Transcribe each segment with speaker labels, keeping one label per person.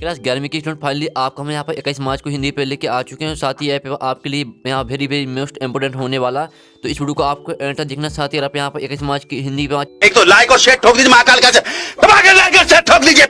Speaker 1: Class 11वीं की student finally आपको हम यहाँ पर 21 मार्च को हिंदी पे लेके आ चुके हैं। साथ ही ये पेपर आपके लिए यहाँ वेरी वेरी मोस्ट इंपोर्टेंट होने वाला। तो इस वीडियो को आपको एंड तक देखना। साथ ही अगर आप यहाँ पर 21 मार्च की हिंदी पे
Speaker 2: एक तो लाइक और शेयर ठोक दीजिए, महाकाल का लाइक और शेयर ठोक दीजिए।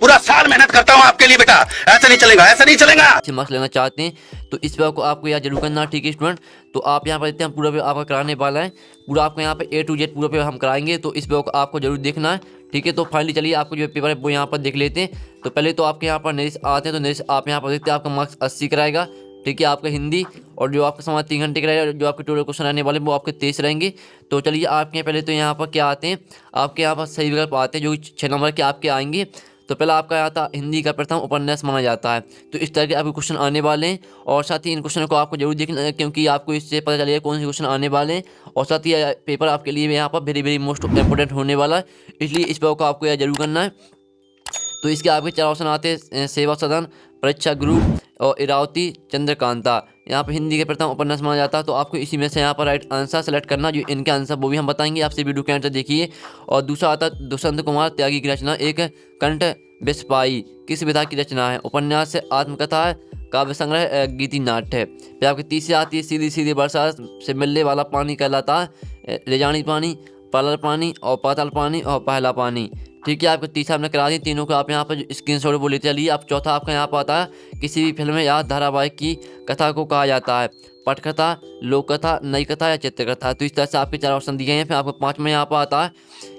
Speaker 2: पूरा साल मेहनत करता हूँ आपके लिए बेटा, ऐसा नहीं चलेगा, ऐसा नहीं चलेगा।
Speaker 1: अच्छे मार्क्स लेना चाहते हैं तो इस पेपर को आपको यहाँ जरूर करना, ठीक है स्टूडेंट। तो आप यहाँ पर देखते हैं पूरा पेपर आपका कराने वाला है। पूरा आपको यहाँ पे A to Z पूरा पेपर हम कराएंगे, तो इस पेपर को आपको जरूर देखना है, ठीक है। तो फाइनली चलिए आपको जो पेपर है वो यहाँ पर देख लेते हैं। तो पहले तो आपके यहाँ पर नरेश आते हैं, तो नरेश आप यहाँ पर देखते हैं आपका मार्क्स 80 कराएगा, ठीक है, आपका हिंदी। और जो आपका समाज 3 घंटे कराएगा, जो आपके टोटल क्वेश्चन आने वाले वो आपके 23 रहेंगे। तो चलिए आपके पहले तो यहाँ पर क्या आते हैं, आपके यहाँ पर सही विकल्प आते हैं जो 6 नंबर के आपके आएंगे। तो पहला आपका यहाँ था हिंदी का प्रथम उपन्यास माना जाता है। तो इस तरह के आपके क्वेश्चन आने वाले हैं, और साथ ही इन क्वेश्चनों को आपको जरूर देखना है, क्योंकि आपको इससे पता चलेगा कौन से क्वेश्चन आने वाले हैं। और साथ ही पेपर आपके लिए यहाँ पर वेरी वेरी मोस्ट इंपोर्टेंट होने वाला है, इसलिए इस पेपर को आपको यह जरूर करना है। तो इसके आपके 4 ऑप्शन आते हैं, सेवा सदन, परीक्षा गुरु और इरावती चंद्रकांता। यहाँ पर हिंदी के प्रथम उपन्यास माना जाता है। तो आपको इसी में से यहाँ पर राइट आंसर सेलेक्ट करना, जो इनके आंसर वो भी हम बताएंगे, आपसे वीडियो के आंसर देखिए। और दूसरा आता है दुष्यंत कुमार त्यागी की रचना एक कंठ बेसपाई, किस विधा की रचना है? उपन्यास है, आत्मकथा है, काव्य संग्रह, गीति नाट्य है। फिर आपकी तीसरी आती है सीधी सीधी वर्षा से मिलने वाला पानी कहलाता है रेजानी पानी, पालर पानी और पाताल पानी और पहला पानी, ठीक है। आपको तीसरा हमने करा दी, तीनों को आप यहाँ पर स्क्रीन शॉट वो लेते चलिए। आप चौथा आपका यहाँ पर आता है किसी भी फिल्म या धारावाहिक की कथा को कहा जाता है पटकथा, लोक कथा, नई कथा या चित्रकथा। तो इस तरह से आपके 4 ऑप्शन दिए हैं। फिर आपको 5 में यहाँ पर आता है,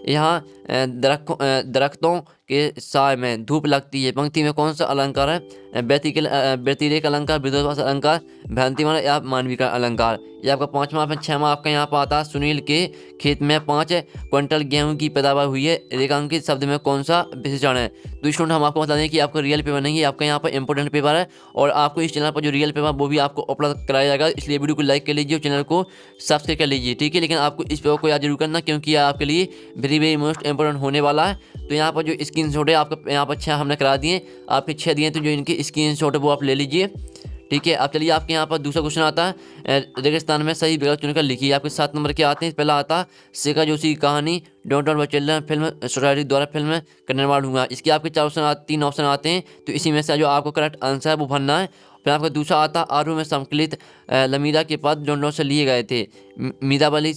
Speaker 1: यहाँ दरख्तों के साय में धूप लगती है पंक्ति में कौन सा अलंकार है? व्यतिरेक अलंकार, विरोधाभास अलंकार, भ्रांतिमान या मानवीय का अलंकार। ये आपका 5वां। फिर 6वां आपका यहाँ पर आता है सुनील के खेत में 5 क्विंटल गेहूं की पैदावार हुई है, रेखांकित शब्द में कौन सा विशेषण है? तो स्टूडेंट हम आपको बता दें कि आपका रियल पेपर नहीं है, आपका यहाँ पर इंपोर्टेंट पेपर है, और आपको इस चैनल पर जो रियल पेपर वो भी आपको उपलब्ध कराया जाएगा। इसलिए वीडियो को लाइक कर लीजिए और चैनल को सब्सक्राइब कर लीजिए, ठीक है। लेकिन आपको इस पेपर को याद जरूर करना, क्योंकि यह आपके लिए वेरी वेरी मोस्ट इंपोर्टेंट होने वाला है। तो यहाँ पर जो स्क्रीनशॉट है आपका यहाँ पर 6 हमने करा दिए, आपके 6 दिए, तो जो इनके स्क्रीनशॉट है वो आप ले लीजिए, ठीक है। आप चलिए आपके यहाँ पर दूसरा क्वेश्चन आता है रेगिस्तान में सही विकल्प चुनकर लिखिए। आपके 7 नंबर के आते हैं। पहला आता शेखर जोशी की कहानी don't don't children film society द्वारा फिल्म का निर्माण हुआ। इसके आपके 3 ऑप्शन आते हैं, तो इसी में से जो आपको करेक्ट आंसर है वो भरना है। फिर आपका दूसरा आता आरू में संकलित लमीरा के पद डोंट से लिए गए थे, मीरावली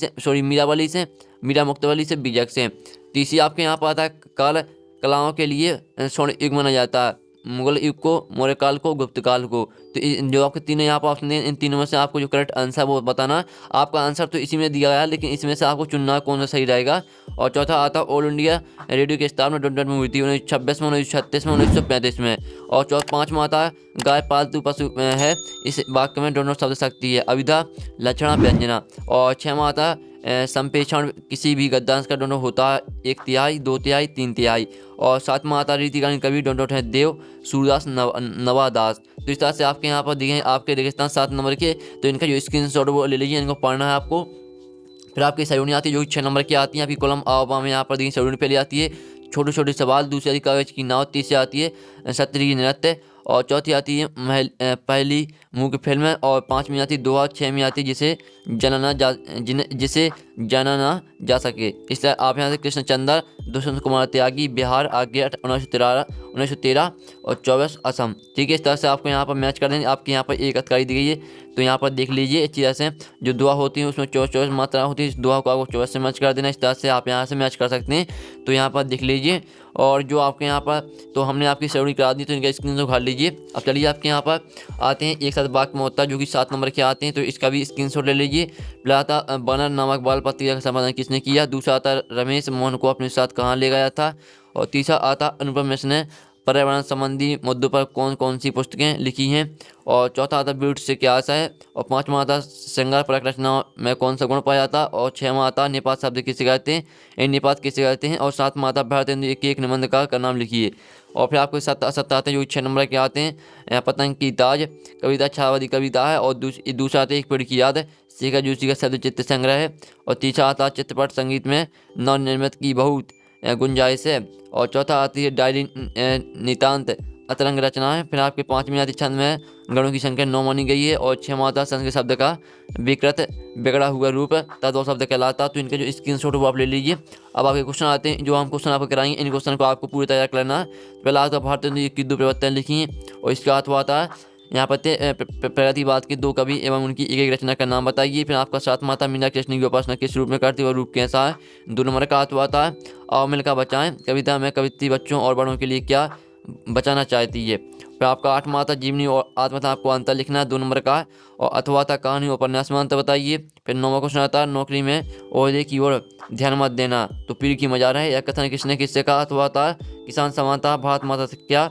Speaker 1: से, मीरा मुक्तवली से, बीजक से। तीसरी आपके यहाँ पर आता है काल कलाओं के लिए स्वर्ण युग माना जाता है, मुगल युग को, मौर्य काल को, गुप्त काल को। तो जो आपके तीनों यहाँ पर ऑप्शन हैं, इन तीनों में से आपको जो करेक्ट आंसर वो बताना। आपका आंसर तो इसी में दिया गया है, लेकिन इसमें से आपको चुनना कौन सा सही रहेगा। और चौथा आता ऑल इंडिया रेडियो के स्थापना डॉट में हुई थी 1926 में, 1936 में, 1935 में। और 5वां आता है गाय पालतू पशु है, इस वाक्य में डोंट शब्द शक्ति है, अविधा लक्षणा व्यंजना। और 6वां आता है संप्रेषण किसी भी गद्यांश का डोंट होता है 1/3, 2/3, 3/3। और 7वां आता रीतिकालीन कवि डोंट है देव सूरदास नवादास। तो इस तरह से आपके यहाँ पर दिए हैं आपके रेगिस्तान 7 नंबर के। तो इनका जो स्क्रीनशॉट वो ले लीजिए, इनको पढ़ना है आपको। फिर आपकी सैलूनी आती है जो 6 नंबर की आती है, आपकी कॉलम आवा में यहाँ पर दी सैलूनी पे ले आती है छोटे छोटे सवाल। दूसरी कागज की नाव। तीसरी आती है सत्री नृत्य। और चौथी आती है पहली मूक फिल्म। और 5वीं आती है दोहा। 6वीं आती है जिसे जाना जा सके। इस तरह आप यहाँ से कृष्णचंद्र, दुष्यंत कुमार त्यागी बिहार आगे 1913 और 24 असम, ठीक है। इस तरह से आपको यहाँ पर मैच कर देंगे। आपके यहाँ पर एक अतकारी दी गई है, तो यहाँ पर देख लीजिए इस तरह से जो दुआ होती है उसमें 24 मात्रा होती है, इस दुआ को आपको 24 से मैच कर देना। इस तरह से आप यहाँ से मैच कर सकते हैं, तो यहाँ पर देख लीजिए। और जो आपके यहाँ पर तो हमने आपकी शेड्यूल करा दी, तो इनका स्क्रीन से उखाड़ लीजिए। अब चलिए आपके यहाँ पर आते हैं एक साथ वाक्य में होता है जो कि 7 नंबर के आते हैं, तो इसका भी स्क्रीनशॉट ले लीजिए। पहला आता बनर नामक बाल पत्रिका का संपादन किसने किया? दूसरा आता रमेश मोहन को अपने साथ कहाँ ले गया था? और तीसरा आता अनुपम मिश्र ने पर्यावरण संबंधी मुद्दों पर कौन कौन सी पुस्तकें लिखी हैं? और चौथा आता ब्यूट से क्या आशा है? और 5वां आता श्रृंगार परक रचना में कौन सा गुण पाया जाता? और 6वां आता निपात शब्द किसे कहते हैं? इन निपात किसे कहते हैं? और 7वां आता भारतेंदु के एक निबंधकार का नाम लिखिए। और फिर आपको 7 आते हैं जो 6 नंबर के आते हैं। पतंग की ताज कविता छायावादी कविता है। और दूसरा आता है एक पेड़ की याद है, शेखर जोशी का शब्द चित्र संग्रह है। और तीसरा आता चित्रपट संगीत में नवनिर्मित की बहुत गुंजाइश है। और चौथा आती है डायरी नितांत अतरंग रचना है। फिर आपके 5 बुनियादी छंद में गणों की संख्या 9 मानी गई है और 6 मात्रा संस्कृत शब्द का विकृत बिगड़ा हुआ रूप तद्भव शब्द कहलाता। तो इनके जो स्क्रीनशॉट वो आप ले लीजिए। अब आपके क्वेश्चन आते हैं, जो हम क्वेश्चन आपको कराएंगे इन क्वेश्चन को आपको पूरी तैयार कर लेना है। पहले आपका भारतीय हिंदी की 2 प्रवर्तन लिखी हैं और इसका अर्थ आता है यहाँ पर प्रतिवाद के 2 कवि एवं उनकी एक रचना का नाम बताइए। फिर आपका 7 माता मीना कृष्ण की उपासना किस रूप में करती है और रूप कैसा है। 2 नंबर का अर्थ आता है आओ मिलकर बचाएं, कविता में कवित्री बच्चों और बड़ों के लिए क्या बचाना चाहती है। फिर आपका 8 माता जीवनी और आत्मकथा आपको अंतर लिखना है 2 नंबर का, और अथवा था कहानी और उपन्यास में अंतर बताइए। फिर 9वां क्वेश्चन आता है नौकरी में ओहदे की ओर ध्यान मत देना तो पीर की मजा रहे, यह कथन किसने किससे कहा। अथवा था किसान समानता भारत माता से क्या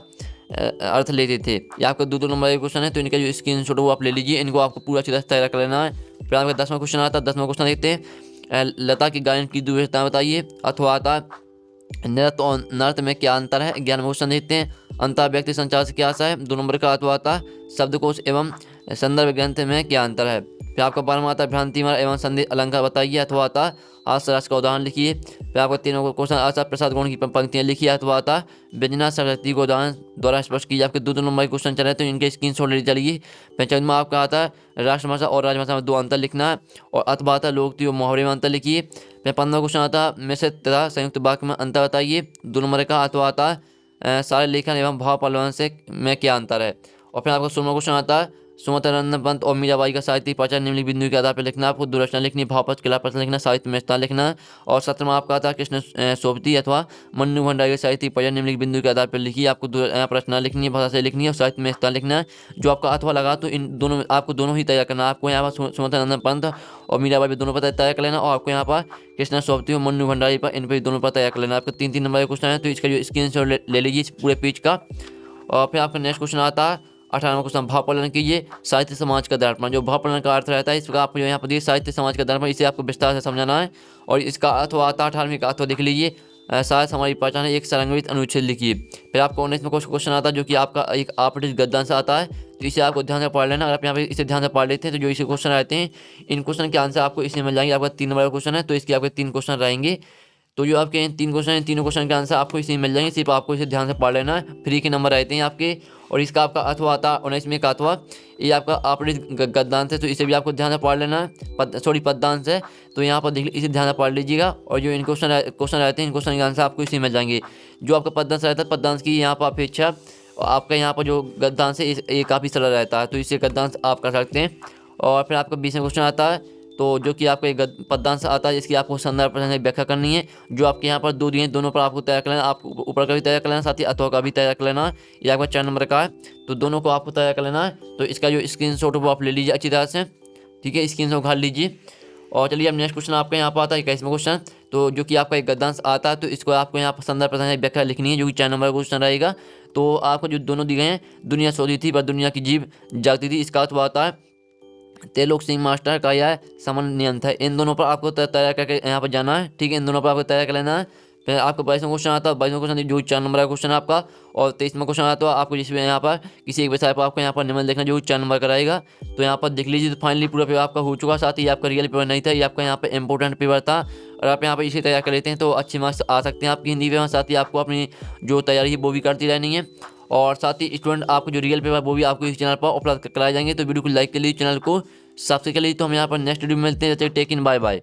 Speaker 1: अर्थ लेते थे। ये आपका 2 नंबर का क्वेश्चन है, तो इनका जो स्क्रीनशॉट वो आप ले लीजिए। इनको आपको पूरा अच्छी तरह से तैयार कर लेना है। फिर आपका 10वां क्वेश्चन आता है। 10वां क्वेश्चन देखते हैं लता की गायन की 2 विशेषताएं बताइए। अथवा आता नृत्य और नृत्य में क्या अंतर है। 11वां क्वेश्चन देखते हैं अंतर व्यक्ति संचार से क्या आशा है। 2 नंबर का अथवा आता शब्दकोश एवं संदर्भ ग्रंथ में क्या अंतर है। फिर आपका 12वां आता भ्रांति मार्ग एवं संधि अलंकार बताइए। अथवा आता हास्य का उदाहरण लिखिए। फिर आपका 3वां क्वेश्चन आशा प्रसाद गौड़ की पंक्तियां लिखिए। अथवा आता व्यंजना शक्ति को उदाहरण द्वारा स्पष्ट कीजिए। आपके 2 नंबर के क्वेश्चन चल रहे हैं, तो इनके स्क्रीनशॉट ले चलिए। फिर 14वां आपका आता है राष्ट्रभाषा और राजभाषा में 2 अंतर लिखना है, और अथवा आता लोकति और मुहावरे में अंतर लिखिए। फिर 15वां क्वेश्चन आता मिश्रित तथा संयुक्त वाक्य में अंतर बताइए। 2 नंबर का अथवा आता सारे लेखन एवं भाव परिवहन से में क्या अंतर है। और फिर आपका 16वां क्वेश्चन आता है सुमतरन पंत और मीराबाई का साहित्यिक परिचय निम्नलिखित बिंदु के आधार पर लिखना। आपको 2 रचना लिखनी, भावपद किला प्रश्न लिखना, साहित्य में स्थान लिखना। और 17वां आपका आता है कृष्ण सोबती अथवा मन्नू भंडारी का साहित्यिक परिचय निम्नलिखित बिंदु के आधार पर लिखिए। आपको 2 रचना लिखनी है, भाषा से लिखनी है और साहित्य में स्थान लिखना है। जो आपका अथवा लगा तो इन दोनों आपको दोनों ही तैयार करना है। आपको यहाँ पर सुमतरन पंत और मीराबाई पर दोनों पर तैयार कर लेना, और आपको यहाँ पर कृष्ण सोबती और मन्नू भंडारी पर इन पर दोनों पर तैयार कर लेना। आपका 3 नंबर का क्वेश्चन है, तो इसका जो स्क्रीनशॉट ले लीजिए इस पूरे पेज का। और फिर आपका नेक्स्ट क्वेश्चन आता है 18वां क्वेश्चन भाव प्रकलन कीजिए साहित्य समाज का दर्पण। जो भाव प्रकलन का अर्थ रहता है इस प्रकार आपको यहाँ पर साहित्य समाज का दर्पण, इसे आपको विस्तार से समझाना है। और इसका अर्थ आता है 18वें का अर्थ देख लीजिए साहित्य हमारी पहचान है, एक संरंगित अनुच्छेद लिखिए। फिर आपको 19वां क्वेश्चन आता है जो कि आपका एक आपटित गद्यांश आता है, तो इसे आपको ध्यान से पढ़ लेना। अगर आप यहाँ पे इसे ध्यान से पढ़ लेते हैं तो जो इसे क्वेश्चन रहते हैं इन क्वेश्चन के आंसर आपको इसमें मिल जाएंगे। आपका 3 नंबर का क्वेश्चन है, तो इसके आपके 3 क्वेश्चन रहेंगे। तो जो आपके 3 क्वेश्चन हैं, तीनों क्वेश्चन के आंसर आपको इसी में मिल जाएंगे, सिर्फ आपको इसे ध्यान से पढ़ लेना है। फ्री के नंबर रहते हैं आपके। और इसका आपका अथवा आता 19वें का अथवा, ये आपका आपटित गद्यांश है, तो इसे भी आपको ध्यान से पढ़ लेना है। पद्यांश है, तो यहाँ पर देख लीजिए, इसे ध्यान से पढ़ लीजिएगा। और जो इन क्वेश्चन रहते हैं इन क्वेश्चन के आंसर आपको इसी में मिल जाएंगे। जो आपका पद्यांश रहता है, पद्यांश की यहाँ पर अपेक्षा आपका यहाँ पर जो गद्यांश है ये काफ़ी सरल रहता है, तो इसे गद्यांश आप कर सकते हैं। और फिर आपका 20वां क्वेश्चन आता है, तो जो कि आपका एक पद्यांश आता है जिसकी आपको संदर्भ प्रश्न व्याख्या करनी है। जो आपके यहाँ पर 2 दिए हैं, दोनों पर आपको तैयार कर लेना। आपको ऊपर का भी तैयार कर लेना, साथ ही अथवा का भी तैयार कर लेना। ये आपका 4 नंबर का है, तो दोनों को आपको तैयार कर लेना है। तो इसका जो स्क्रीनशॉट वो आप ले लीजिए अच्छी तरह से, ठीक है, स्क्रीनशॉट उखाड़ लीजिए। और चलिए अब नेक्स्ट क्वेश्चन आपका यहाँ पर आता है 21वां क्वेश्चन, तो जो कि आपका एक गद्यांश आता है, तो इसको आपको यहाँ पर संदर्भ प्रश्न व्याख्या लिखनी है, जो कि 4 नंबर का क्वेश्चन रहेगा। तो आपको जो दोनों दिए गए हैं, दुनिया सोती थी पर दुनिया की जीव जागती थी, इसका अर्थ आता है तेलोक सिंह मास्टर का यह सामान्य नियम था। इन दोनों पर आपको तैयार करके यहाँ पर जाना है, ठीक है, इन दोनों पर आपको तैयार कर लेना है। फिर आपको 22वां क्वेश्चन आता है। 22वां क्वेश्चन जो 4 नंबर का क्वेश्चन है आपका। और 23वां क्वेश्चन आता है आपको जिसमें यहाँ पर किसी एक विषय पर आपको यहाँ पर निबंध लिखना, जो 4 नंबर का रहेगा। तो यहाँ पर देख लीजिए, तो फाइनली पूरा पेपर आपका हो चुका। साथ ही आपका रियल पेपर नहीं था, ये आपका यहाँ पर इंपॉर्टेंट पेपर था। और आप यहाँ पर इसे तैयार कर लेते हैं तो अच्छे मार्क्स आ सकते हैं आपकी हिंदी में। साथ ही आपको अपनी जो तैयारी है वो भी करती रहनी है। और साथ ही स्टूडेंट आपको जो रियल पेपर वो भी आपको इस चैनल पर उपलब्ध कराए जाएंगे। तो वीडियो को लाइक कर लीजिए, चैनल को सब्सक्राइब कर लीजिए। तो हम यहाँ पर नेक्स्ट वीडियो में मिलते हैं। टेक इन, बाय बाय।